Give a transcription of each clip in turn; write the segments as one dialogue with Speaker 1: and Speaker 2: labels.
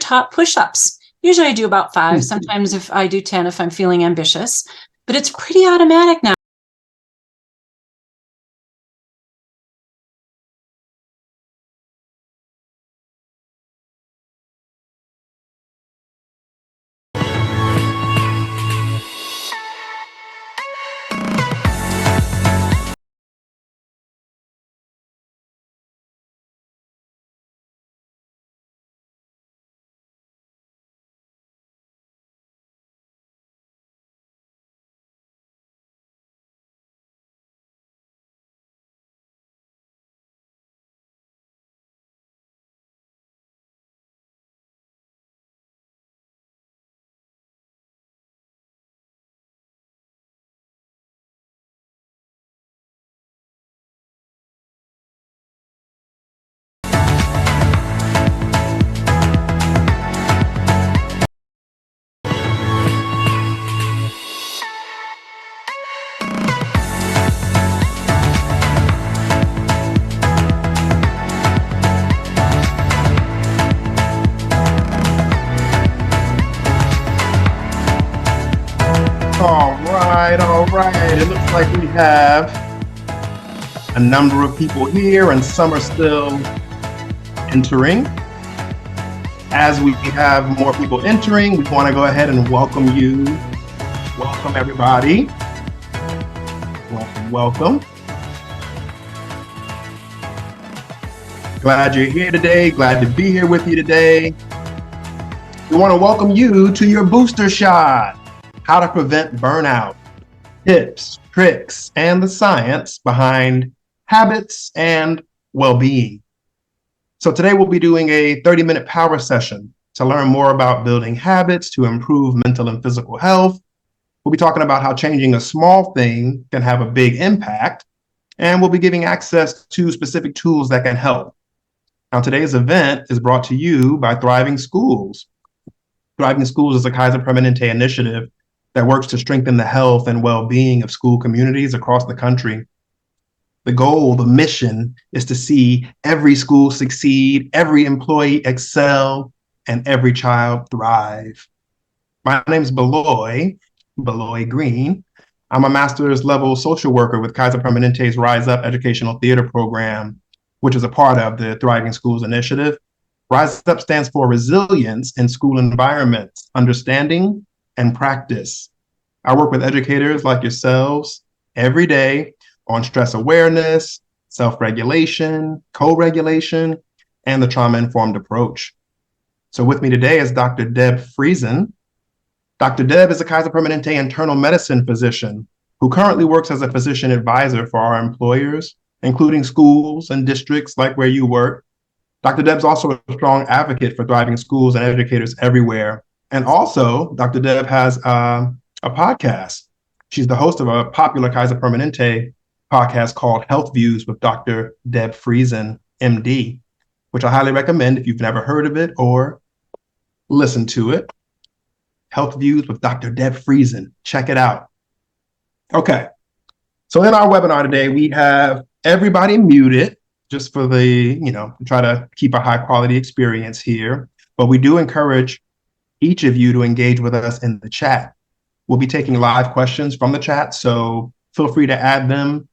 Speaker 1: countertop push-ups. Usually I do about 5. Sometimes if I do 10 if I'm feeling ambitious, but it's pretty automatic now.
Speaker 2: All right. It looks like we have a number of people here and some are still entering. As we have more people entering, we want to go ahead and welcome you. Welcome, everybody. Welcome. Glad you're here today. Glad to be here with you today. We want to welcome you to your booster shot. How to prevent burnout, tips, tricks, and the science behind habits and well-being. So today we'll be doing a 30-minute power session to learn more about building habits to improve mental and physical health. We'll be talking about how changing a small thing can have a big impact, and we'll be giving access to specific tools that can help. Now, today's event is brought to you by Thriving Schools. Thriving Schools is a Kaiser Permanente initiative that works to strengthen the health and well-being of school communities across the country. The goal, the mission, is to see every school succeed, every employee excel, and every child thrive. My name is Beloy Green. I'm a master's level social worker with Kaiser Permanente's Rise Up educational theater program, which is a part of the Thriving Schools initiative. Rise Up stands for resilience in school environments, understanding, and practice. I work with educators like yourselves every day on stress awareness, self-regulation, co-regulation, and the trauma-informed approach. So with me today is Dr. Deb Friesen. Dr. Deb is a Kaiser Permanente internal medicine physician who currently works as a physician advisor for our employers, including schools and districts like where you work. Dr. Deb's also a strong advocate for thriving schools and educators everywhere. And also, Dr. Deb has a podcast. She's the host of a popular Kaiser Permanente podcast called Health Views with Dr. Deb Friesen, MD, which I highly recommend if you've never heard of it or listened to it. Health Views with Dr. Deb Friesen. Check it out. Okay. So in our webinar today, we have everybody muted just for the, try to keep a high quality experience here. But we do encourage each of you to engage with us in the chat. We'll be taking live questions from the chat, so feel free to add them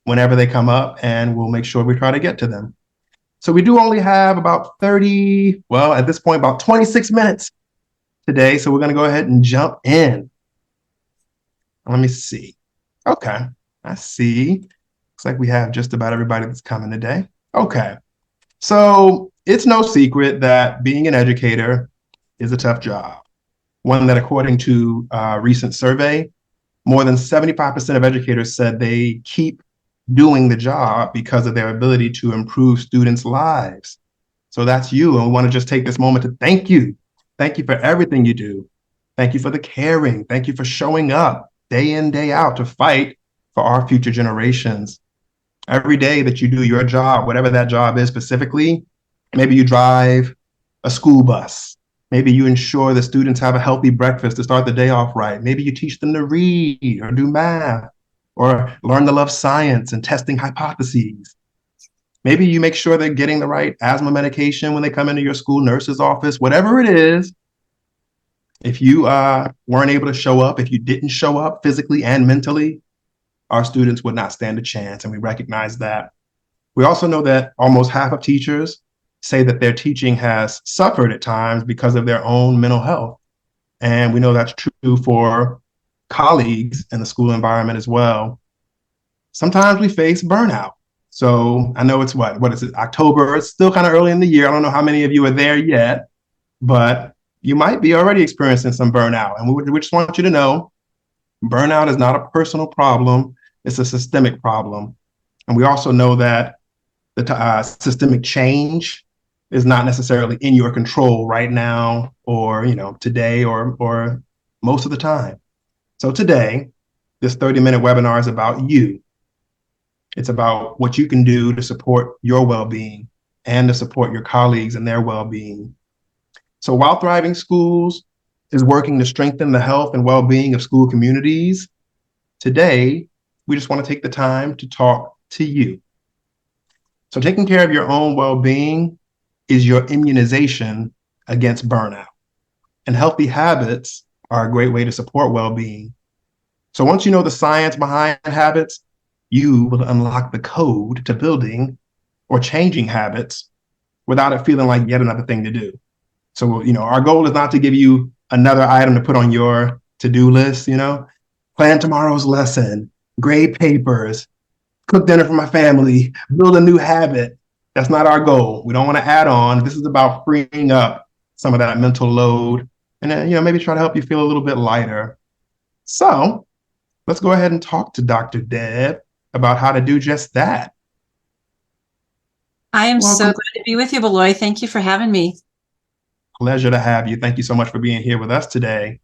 Speaker 2: whenever they come up, and we'll make sure we try to get to them. So we do only have about at this point, about 26 minutes today, so we're going to go ahead and jump in. Let me see. Okay, I see. Looks like we have just about everybody that's coming today. Okay, so it's no secret that being an educator is a tough job. One that, according to a recent survey, more than 75% of educators said they keep doing the job because of their ability to improve students' lives. So that's you, and we want to just take this moment to thank you. Thank you for everything you do. Thank you for the caring. Thank you for showing up day in, day out to fight for our future generations. Every day that you do your job, whatever that job is specifically, maybe you drive a school bus. Maybe you ensure the students have a healthy breakfast to start the day off right. Maybe you teach them to read or do math or learn to love science and testing hypotheses. Maybe you make sure they're getting the right asthma medication when they come into your school nurse's office, whatever it is. If you weren't able to show up, if you didn't show up physically and mentally, our students would not stand a chance, and we recognize that. We also know that almost half of teachers say that their teaching has suffered at times because of their own mental health. And we know that's true for colleagues in the school environment as well. Sometimes we face burnout. So I know it's what is it, October? It's still kind of early in the year. I don't know how many of you are there yet, but you might be already experiencing some burnout. And we just want you to know burnout is not a personal problem, it's a systemic problem. And we also know that the systemic change is not necessarily in your control right now or today or most of the time. So today, this 30-minute webinar is about you. It's about what you can do to support your well-being and to support your colleagues and their well-being. So while Thriving Schools is working to strengthen the health and well-being of school communities, today, we just want to take the time to talk to you. So taking care of your own well-being is your immunization against burnout. And healthy habits are a great way to support well-being. So once you know the science behind habits, you will unlock the code to building or changing habits without it feeling like yet another thing to do. So, our goal is not to give you another item to put on your to-do list, plan tomorrow's lesson, grade papers, cook dinner for my family, build a new habit. That's not our goal. We don't want to add on. This is about freeing up some of that mental load and then, maybe try to help you feel a little bit lighter. So let's go ahead and talk to Dr. Deb about how to do just that.
Speaker 1: I am so glad to be with you, Beloy. Thank you for having me.
Speaker 2: Pleasure to have you. Thank you so much for being here with us today.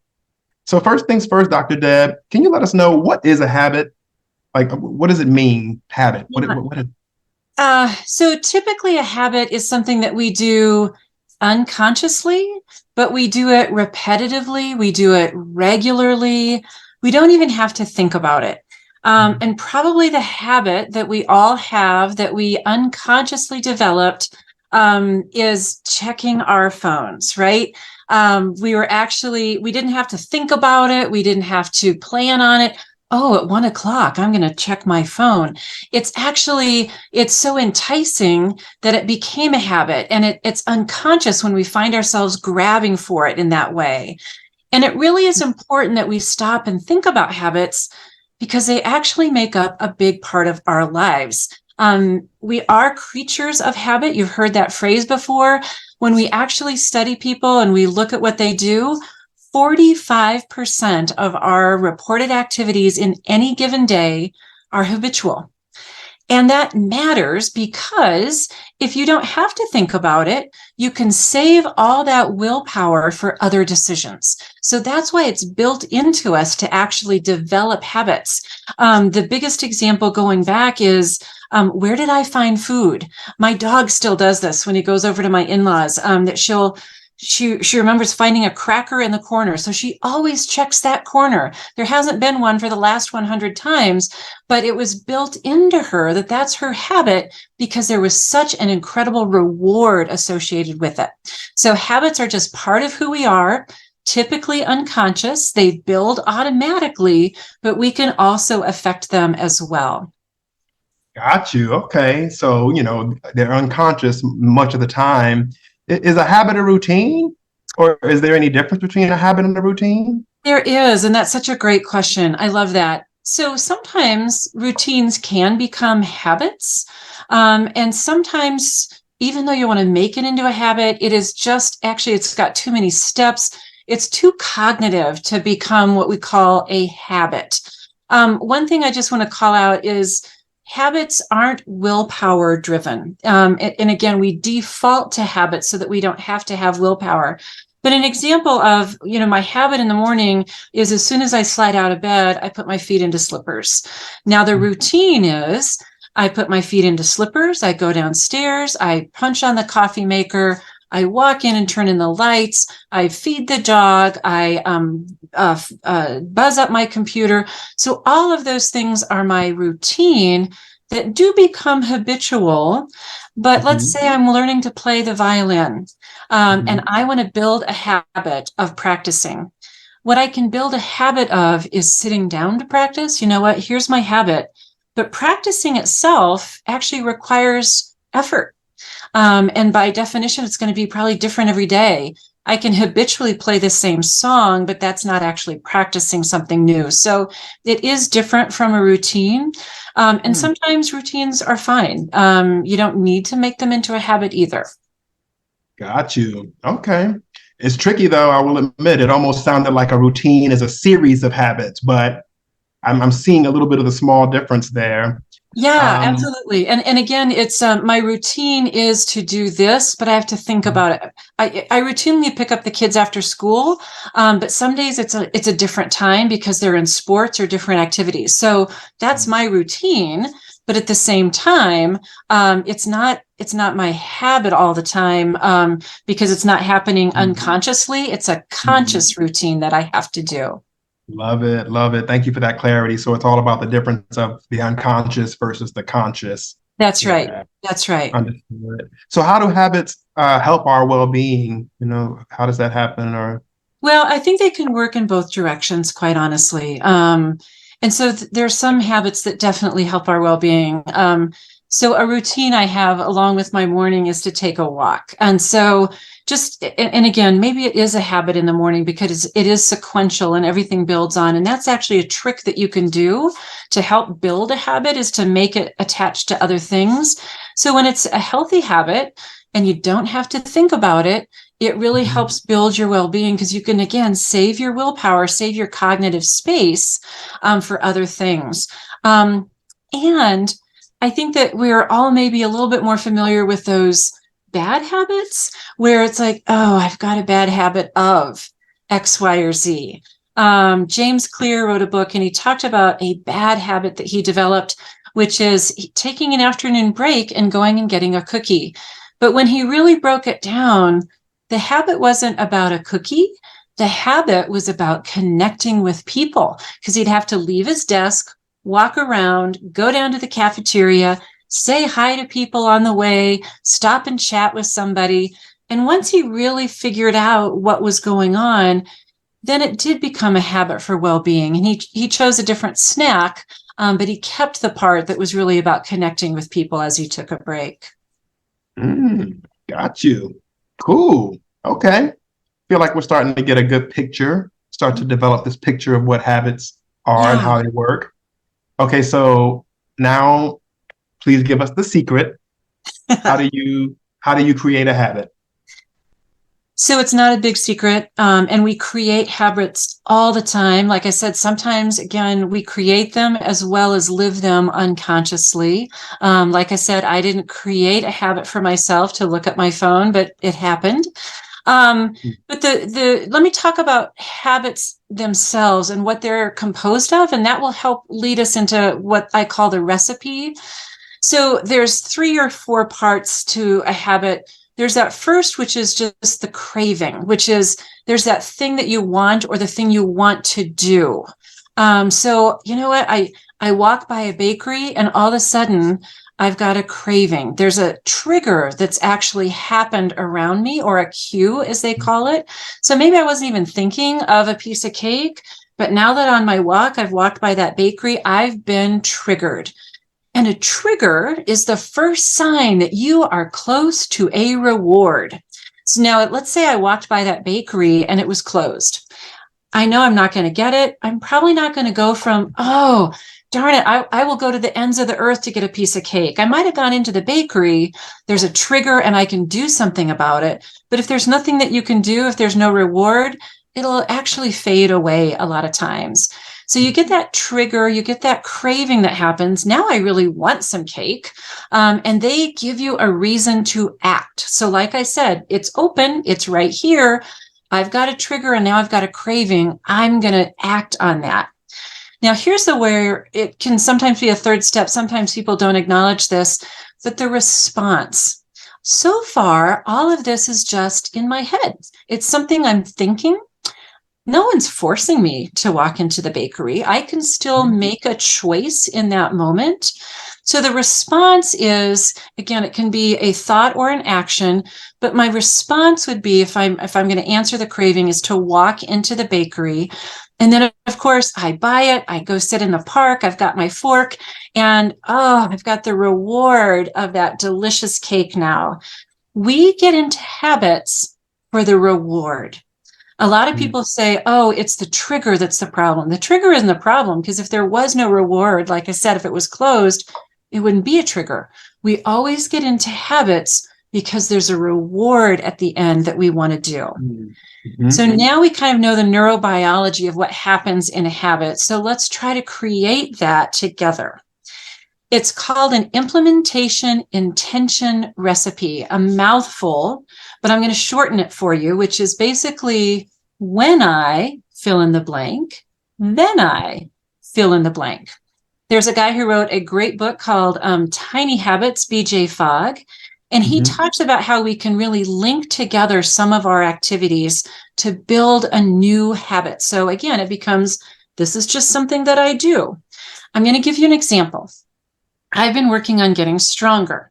Speaker 2: So first things first, Dr. Deb, can you let us know what is a habit? Like, what does it mean, habit?
Speaker 1: So typically a habit is something that we do unconsciously, but we do it repetitively. We do it regularly. We don't even have to think about it. And probably the habit that we all have that we unconsciously developed is checking our phones, right? We didn't have to think about it. We didn't have to plan on it. Oh, at 1 o'clock, I'm going to check my phone. It's so enticing that it became a habit, and it's unconscious when we find ourselves grabbing for it in that way. And it really is important that we stop and think about habits because they actually make up a big part of our lives. We are creatures of habit. You've heard that phrase before. When we actually study people and we look at what they do, 45% of our reported activities in any given day are habitual. And that matters because if you don't have to think about it, you can save all that willpower for other decisions. So that's why it's built into us to actually develop habits. The biggest example going back is, where did I find food? My dog still does this when he goes over to my in-laws, that she remembers finding a cracker in the corner. So she always checks that corner. There hasn't been one for the last 100 times, but it was built into her that that's her habit because there was such an incredible reward associated with it. So habits are just part of who we are, typically unconscious. They build automatically, but we can also affect them as well.
Speaker 2: Got you. Okay. So, they're unconscious much of the time. Is a habit a routine, or is there any difference between a habit and a routine?
Speaker 1: There is, and that's such a great question. I love that. So sometimes routines can become habits, and sometimes, even though you want to make it into a habit, it's got too many steps. It's too cognitive to become what we call a habit. One thing I just want to call out is habits aren't willpower driven. And again, we default to habits so that we don't have to have willpower. But an example of, my habit in the morning is as soon as I slide out of bed, I put my feet into slippers. Now the routine is I put my feet into slippers, I go downstairs, I punch on the coffee maker, I walk in and turn in the lights, I feed the dog, I buzz up my computer. So all of those things are my routine that do become habitual. But let's
Speaker 2: Mhm.
Speaker 1: say I'm learning to play the violin, and
Speaker 2: Mhm.
Speaker 1: I want to build a habit of practicing. What I can build a habit of is sitting down to practice. You know what? Here's my habit. But practicing itself actually requires effort. And by definition, it's going to be probably different every day. I can habitually play the same song, but that's not actually practicing something new. So it is different from a routine. And
Speaker 2: Mm.
Speaker 1: sometimes routines are fine. You don't need to make them into a habit either.
Speaker 2: Got you. Okay. It's tricky though, I will admit. It almost sounded like a routine is a series of habits, but I'm seeing a little bit of the small difference there.
Speaker 1: Yeah,
Speaker 2: Um,
Speaker 1: absolutely. And again, it's my routine is to do this, but I have to think about it. I routinely pick up the kids after school, but some days it's a different time because they're in sports or different activities. So that's my routine. But at the same time, it's not my habit all the time because it's not happening unconsciously. It's a
Speaker 2: Mhm.
Speaker 1: conscious routine that I have to do.
Speaker 2: Love it. Love it. Thank you for that clarity. So it's all about the difference of the unconscious versus the conscious.
Speaker 1: That's right.
Speaker 2: Yeah,
Speaker 1: That's right.
Speaker 2: understood. So how do habits help our well-being? How does that happen? Or
Speaker 1: Well, I think they can work in both directions, quite honestly. And so there's some habits that definitely help our well-being. So a routine I have along with my morning is to take a walk. And so and again, maybe it is a habit in the morning because it is sequential and everything builds on. And that's actually a trick that you can do to help build a habit is to make it attached to other things. So when it's a healthy habit and you don't have to think about it, it really helps build your well-being because you can again save your willpower, save your cognitive space for other things. And I think that we're all maybe a little bit more familiar with those bad habits where it's like, oh, I've got a bad habit of X, Y, or Z. James Clear wrote a book and he talked about a bad habit that he developed, which is taking an afternoon break and going and getting a cookie. But when he really broke it down, the habit wasn't about a cookie. The habit was about connecting with people because he'd have to leave his desk, walk around, go down to the cafeteria, say hi to people on the way, stop and chat with somebody. And once he really figured out what was going on, then it did become a habit for well-being. And he chose a different snack, but he kept the part that was really about connecting with people as he took a break.
Speaker 2: got you. Cool. Okay. Feel like we're starting to get a good picture, start to develop this picture of what habits are and
Speaker 1: Yeah.
Speaker 2: how they work. Okay, so now please give us the secret. How do you create a habit?
Speaker 1: So it's not a big secret. And we create habits all the time. Like I said, sometimes, again, we create them as well as live them unconsciously. Like I said, I didn't create a habit for myself to look at my phone, but it happened. But let me talk about habits themselves and what they're composed of, and that will help lead us into what I call the recipe. So there's 3 or 4 parts to a habit. There's that first, which is just the craving, which is there's that thing that you want or the thing you want to do. So you know what? I walk by a bakery and all of a sudden I've got a craving. There's a trigger that's actually happened around me, or a cue, as they call it. So maybe I wasn't even thinking of a piece of cake, but now that on my walk, I've walked by that bakery, I've been triggered. And a trigger is the first sign that you are close to a reward. So now let's say I walked by that bakery and it was closed. I know I'm not going to get it. I'm probably not going to go from, oh, darn it, I will go to the ends of the earth to get a piece of cake. I might have gone into the bakery. There's a trigger and I can do something about it. But if there's nothing that you can do, if there's no reward, it'll actually fade away a lot of times. So you get that trigger, you get that craving that happens. Now I really want some cake. And they give you a reason to act. So like I said, it's open, it's right here. I've got a trigger and now I've got a craving. I'm going to act on that. Now, here's the where it can sometimes be a third step. Sometimes people don't acknowledge this, but the response. So far, all of this is just in my head. It's something I'm thinking. no one's forcing me to walk into the bakery. I can still make a choice in that moment. So the response is, again, it can be a thought or an action, but my response would be, if I'm going to answer the craving, is to walk into the bakery. And then, of course, I buy it. I go sit in the park. I've got my fork, and I've got the reward of that delicious cake now. We get into habits for the reward. A lot of people say, oh, it's the trigger that's the problem. The trigger isn't the problem, because if there was no reward, like I said, if it was closed, it wouldn't be a trigger. We always get into habits because there's a reward at the end that we want to do. Mm-hmm. So now we kind of know the neurobiology of what happens in a habit. So let's try to create that together. It's called an implementation intention recipe, a mouthful, but I'm going to shorten it for you, which is basically, when I fill in the blank, then I fill in the blank. There's a guy who wrote a great book called Tiny Habits, B.J. Fogg, and he talks about how we can really link together some of our activities to build a new habit. So again, it becomes, this is just something that I do. I'm going to give you an example. I've been working on getting stronger.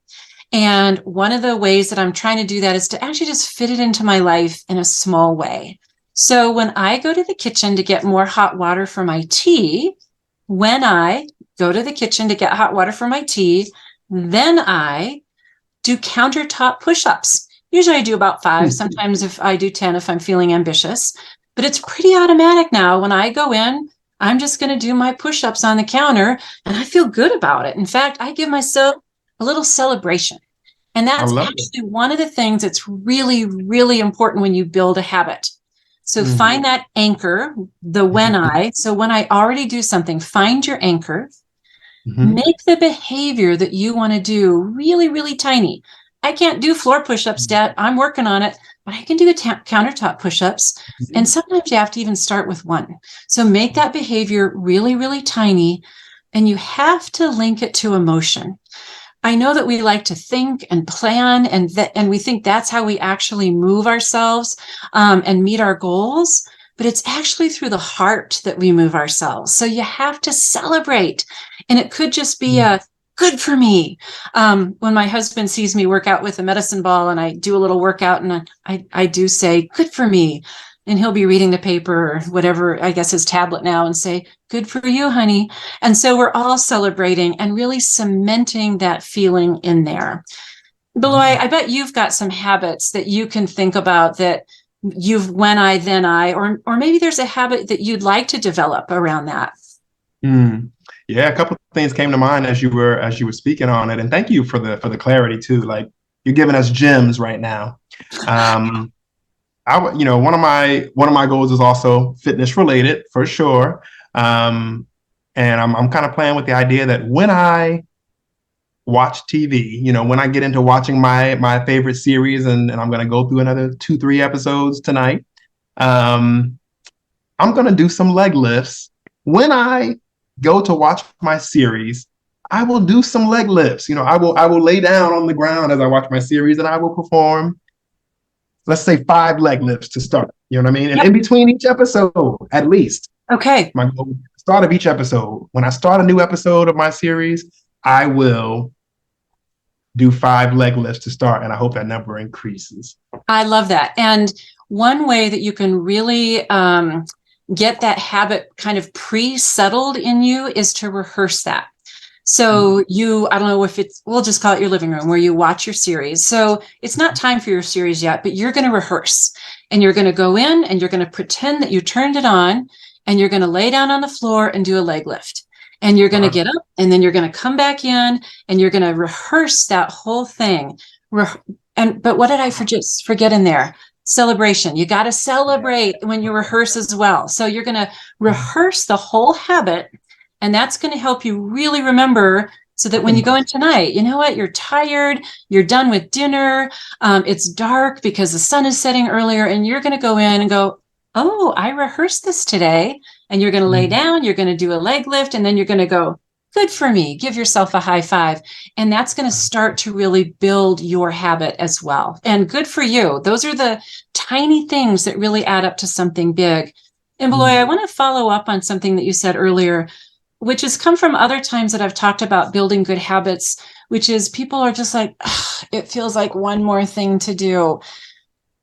Speaker 1: And one of the ways that I'm trying to do that is to actually just fit it into my life in a small way. So when I go to the kitchen to get more hot water for my tea, when I go to the kitchen to get hot water for my tea, then I do countertop push-ups. Usually I do about 5. Sometimes if I do 10, if I'm feeling ambitious, but it's pretty automatic now. When I go in, I'm just going to do my push-ups on the counter, and I feel good about it. In fact, I give myself a little celebration. And that's actually one of the things that's really, really important when you build a habit. So find that anchor, the when I. So when I already do something, find your anchor. Make the behavior that you want to do really, really tiny. I can't do floor push-ups, Dad. I'm working on it. But I can do countertop push-ups. And sometimes you have to even start with 1. So make that behavior really, really tiny. And you have to link it to emotion. I know that we like to think and plan, and we think that's how we actually move ourselves and meet our goals. But it's actually through the heart that we move ourselves. So you have to celebrate. And it could just be a good for me. When my husband sees me work out with a medicine ball and I do a little workout, and I do say, good for me. And he'll be reading the paper or whatever, I guess his tablet now, and say, good for you, honey. And so we're all celebrating and really cementing that feeling in there. Beloy, I bet you've got some habits that you can think about that you've when I, then I, or maybe there's a habit that you'd like to develop around that.
Speaker 2: Yeah, a couple of things came to mind as you were speaking on it, and thank you for the clarity too. Like, you're giving us gems right now. One of my goals is also fitness related for sure, and I'm kind of playing with the idea that when I watch TV, when I get into watching my favorite series, and I'm going to go through another 2-3 episodes tonight, I'm going to do some leg lifts. When I go to watch my series, I will do some leg lifts. I will lay down on the ground as I watch my series, and I will perform, let's say, 5 leg lifts to start. You know what I mean? And in between each episode, at least. Okay. My goal, start of each episode. When I start a new episode of my series, I will do 5 leg lifts to start, and I hope that number increases.
Speaker 1: I love that. And one way that you can really get that habit kind of pre-settled in you is to rehearse that. So I don't know if we'll just call it your living room where you watch your series. So it's not time for your series yet, but you're going to rehearse, and you're going to go in and you're going to pretend that you turned it on, and you're going to lay down on the floor and do a leg lift. And you're going to get up, and then you're going to come back in, and you're going to rehearse that whole thing. But what did I forget in there? Celebration. You got to celebrate when you rehearse as well. So you're going to rehearse the whole habit, and that's going to help you really remember, so that when you go in tonight, you know what? You're tired. You're done with dinner. It's dark because the sun is setting earlier, and you're going to go in and go, oh, I rehearsed this today. And you're going to lay down, you're going to do a leg lift, and then you're going to go, good for me, give yourself a high five. And that's going to start to really build your habit as well. And good for you. Those are the tiny things that really add up to something big. And Beloy, I want to follow up on something that you said earlier, which has come from other times that I've talked about building good habits, which is people are just like, it feels like one more thing to do.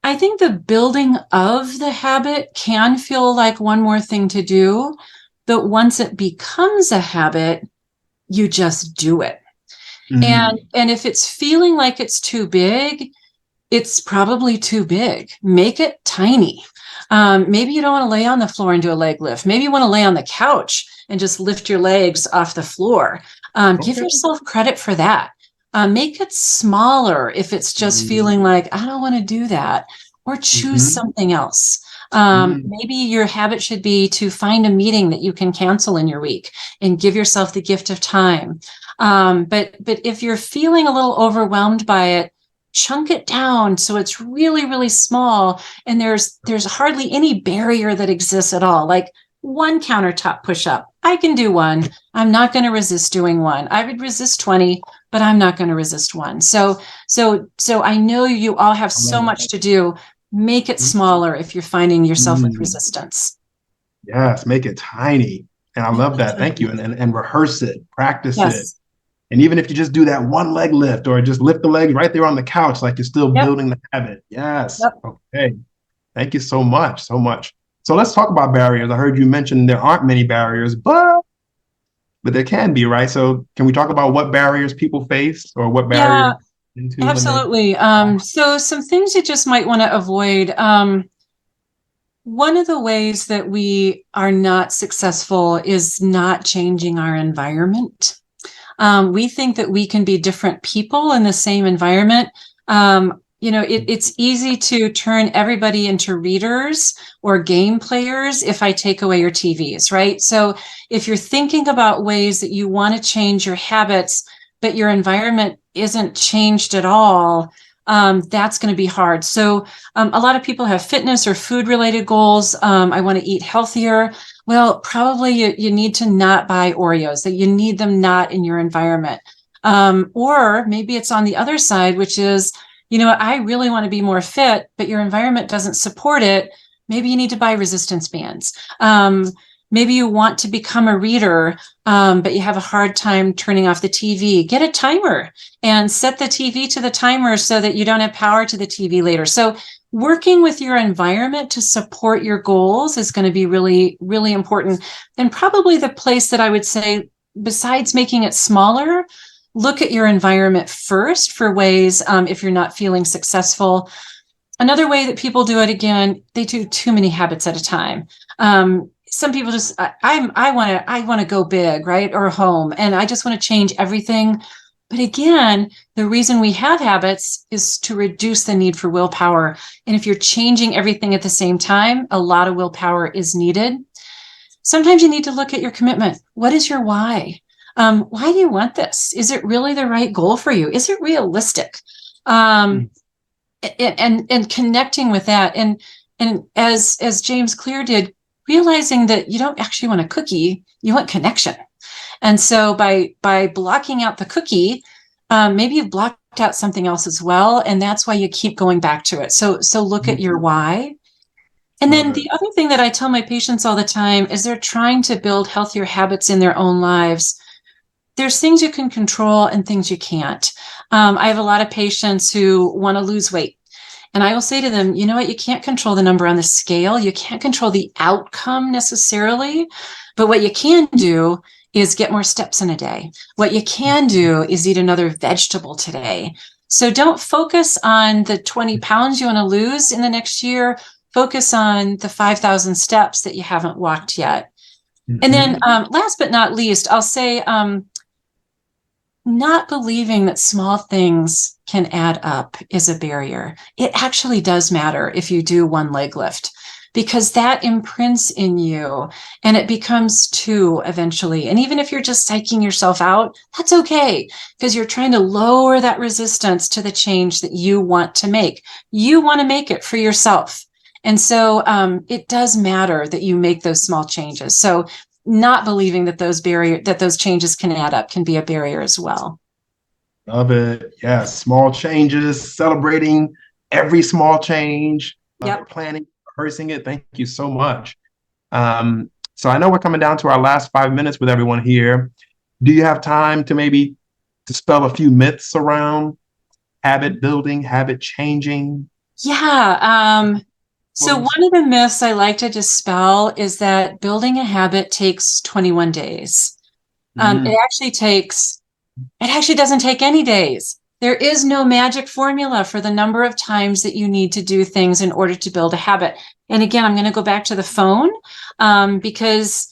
Speaker 1: I think the building of the habit can feel like one more thing to do, but once it becomes a habit, you just do it. And if it's feeling like it's too big, it's probably too big. Make it tiny. Maybe you don't want to lay on the floor and do a leg lift. Maybe you want to lay on the couch and just lift your legs off the floor. Give yourself credit for that. Make it smaller if it's just feeling like, I don't want to do that, or choose something else. Maybe your habit should be to find a meeting that you can cancel in your week and give yourself the gift of time. But if you're feeling a little overwhelmed by it, chunk it down so it's really, really small, and there's hardly any barrier that exists at all. Like one countertop push-up, I can do one. I'm not going to resist doing one. I would resist 20, but I'm not going to resist one. So I know you all have so much to do. Make it smaller if you're finding yourself with resistance.
Speaker 2: Yes, make it tiny. And I love that. Thank you. And rehearse it, practice it. And even if you just do that one leg lift, or just lift the leg right there on the couch, like you're still building the habit. Yes. Okay. Thank you so much. So much. So let's talk about barriers. I heard you mention there aren't many barriers, but there can be, right? So can we talk about what barriers people face, or what barriers into?
Speaker 1: Absolutely. So some things you just might want to avoid. One of the ways that we are not successful is not changing our environment. We think that we can be different people in the same environment. It's easy to turn everybody into readers or game players if I take away your TVs, right? So if you're thinking about ways that you want to change your habits, but your environment isn't changed at all, that's going to be hard. So a lot of people have fitness or food related goals. I want to eat healthier. Well, probably you need to not buy Oreos, that you need them not in your environment. Or maybe it's on the other side, which is, I really want to be more fit, but your environment doesn't support it. Maybe you need to buy resistance bands. Maybe you want to become a reader, but you have a hard time turning off the TV. Get a timer and set the TV to the timer so that you don't have power to the TV later. So working with your environment to support your goals is going to be really, really important. And probably the place that I would say, besides making it smaller, look at your environment first for ways, if you're not feeling successful. Another way that people do it, again, they do too many habits at a time. Some people just, I want to go big, right? Or home, and I just want to change everything. But again, the reason we have habits is to reduce the need for willpower. And if you're changing everything at the same time, a lot of willpower is needed. Sometimes you need to look at your commitment. What is your why? Why do you want this? Is it really the right goal for you? Is it realistic? And connecting with that. And as James Clear did, realizing that you don't actually want a cookie, you want connection. And so by blocking out the cookie, maybe you've blocked out something else as well. And that's why you keep going back to it. So look at your why. And then the other thing that I tell my patients all the time is they're trying to build healthier habits in their own lives. There's things you can control and things you can't. I have a lot of patients who want to lose weight. And I will say to them, you know what? You can't control the number on the scale. You can't control the outcome necessarily. But what you can do is get more steps in a day. What you can do is eat another vegetable today. So don't focus on the 20 pounds you want to lose in the next year. Focus on the 5,000 steps that you haven't walked yet. And then last but not least, I'll say, not believing that small things can add up is a barrier. It actually does matter if you do one leg lift, because that imprints in you and it becomes two eventually. And even if you're just psyching yourself out, that's okay, because you're trying to lower that resistance to the change that you want to make. You want to make it for yourself. And so it does matter that you make those small changes. So not believing that those changes can add up can be a barrier as well.
Speaker 2: Love it. Yes. Small changes, celebrating every small change, planning, rehearsing it. Thank you so much. So I know we're coming down to our last 5 minutes with everyone here. Do you have time to maybe dispel a few myths around habit building, habit changing?
Speaker 1: Yeah. So
Speaker 2: Well,
Speaker 1: one of the myths I like to dispel is that building a habit takes 21 days.
Speaker 2: mm,
Speaker 1: It actually doesn't take any days. There is no magic formula for the number of times that you need to do things in order to build a habit. And again, I'm going to go back to the phone because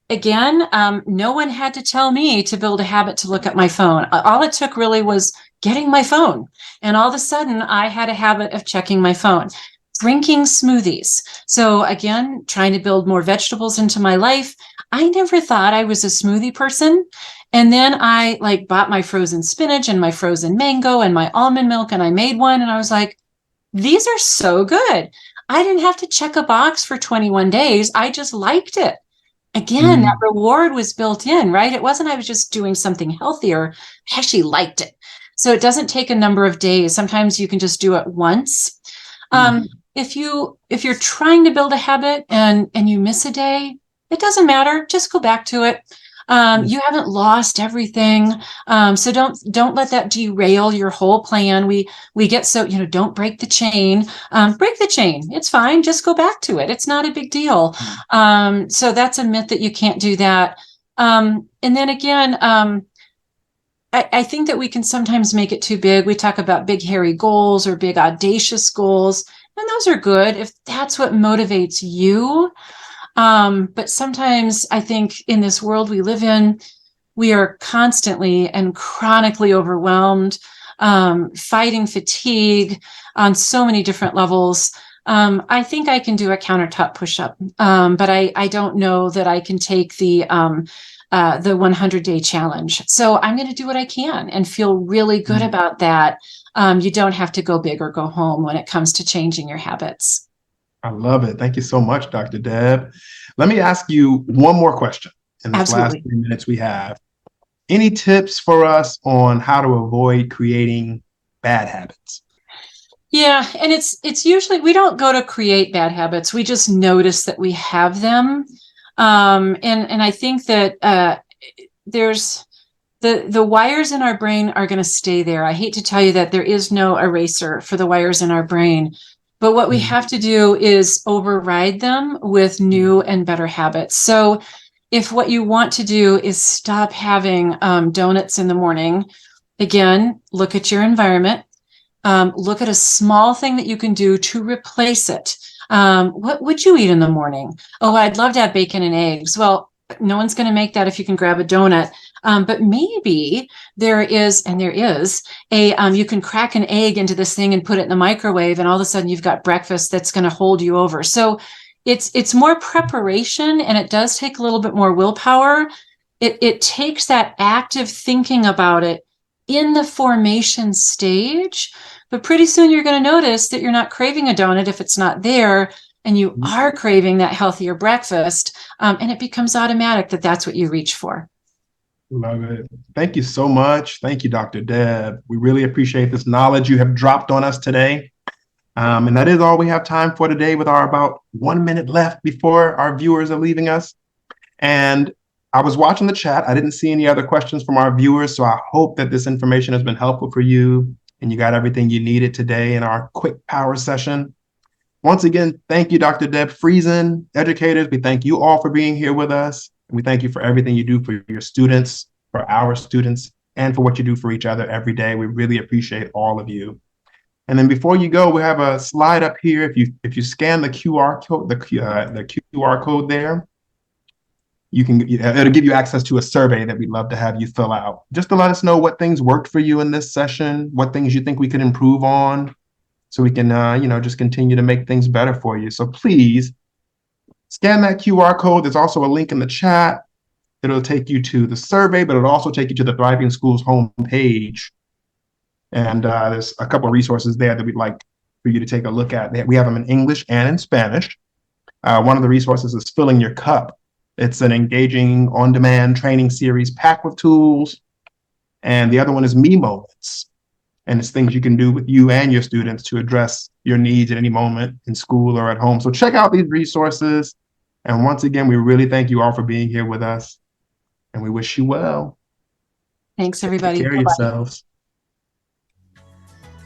Speaker 1: again, no one had to tell me to build a habit to look at my phone. All it took really was getting my phone. And all of a sudden, I had a habit of checking my phone. Drinking smoothies. So again, trying to build more vegetables into my life. I never thought I was a smoothie person. And then I like bought my frozen spinach and my frozen mango and my almond milk, and I made one. And I was like, these are so good. I didn't have to check a box for 21 days. I just liked it. Again, that
Speaker 2: mm,
Speaker 1: reward was built in, right? It wasn't I was just doing something healthier. I actually liked it. So it doesn't take a number of days. Sometimes you can just do it once.
Speaker 2: mm,
Speaker 1: If you're trying to build a habit and you miss a day, it doesn't matter. Just go back to it.
Speaker 2: mm.
Speaker 1: You haven't lost everything. So don't let that derail your whole plan. We get so, don't break the chain. Break the chain. It's fine. Just go back to it. It's not a big deal. So that's a myth that you can't do that. And then again, I think that we can sometimes make it too big. We talk about big, hairy goals or big, audacious goals, and those are good if that's what motivates you. But sometimes I think in this world we live in, we are constantly and chronically overwhelmed, fighting fatigue on so many different levels. I think I can do a countertop push-up, but I don't know that I can take the 100-day challenge. So I'm going to do what I can and feel really good about that. You don't have to go big or go home when it comes to changing your habits.
Speaker 2: I love it. Thank you so much, Dr. Deb. Let me ask you one more question in this last
Speaker 1: Absolutely.
Speaker 2: 3 minutes we have. Any tips for us on how to avoid creating bad habits?
Speaker 1: Yeah, and it's usually we don't go to create bad habits. We just notice that we have them. And I think that there's the wires in our brain are going to stay there. I hate to tell you that there is no eraser for the wires in our brain, but what we have to do is override them with new and better habits. So if what you want to do is stop having donuts in the morning, again, look at your environment. Look at a small thing that you can do to replace it. What would you eat in the morning? Oh, I'd love to have bacon and eggs. Well, no one's going to make that if you can grab a donut. But maybe there is you can crack an egg into this thing and put it in the microwave, and all of a sudden you've got breakfast that's going to hold you over. So it's more preparation, and it does take a little bit more willpower. It takes that active thinking about it in the formation stage, but pretty soon you're going to notice that you're not craving a donut if it's not there, and you are craving that healthier breakfast, and it becomes automatic that that's what you reach for.
Speaker 2: Love it. Thank you so much. Thank you, Dr. Deb. We really appreciate this knowledge you have dropped on us today. And that is all we have time for today with our about 1 minute left before our viewers are leaving us. And I was watching the chat. I didn't see any other questions from our viewers. So I hope that this information has been helpful for you and you got everything you needed today in our quick power session. Once again, thank you, Dr. Deb Friesen, educators. We thank you all for being here with us. And we thank you for everything you do for your students, for our students, and for what you do for each other every day. We really appreciate all of you. And then before you go, we have a slide up here. If you scan the QR code, the QR code there, it'll give you access to a survey that we'd love to have you fill out, just to let us know what things worked for you in this session, what things you think we could improve on, so we can just continue to make things better for you. So please scan that QR code. There's also a link in the chat. It'll take you to the survey, but it'll also take you to the Thriving Schools homepage. And there's a couple of resources there that we'd like for you to take a look at. We have them in English and in Spanish. One of the resources is Filling Your Cup. It's an engaging on-demand training series packed with tools. And the other one is Me Moments. And it's things you can do with you and your students to address your needs at any moment in school or at home. So check out these resources And once again, we really thank you all for being here with us, and we wish you well.
Speaker 1: Thanks,
Speaker 2: Take
Speaker 1: everybody.
Speaker 2: care of
Speaker 1: Bye-bye.
Speaker 2: yourselves.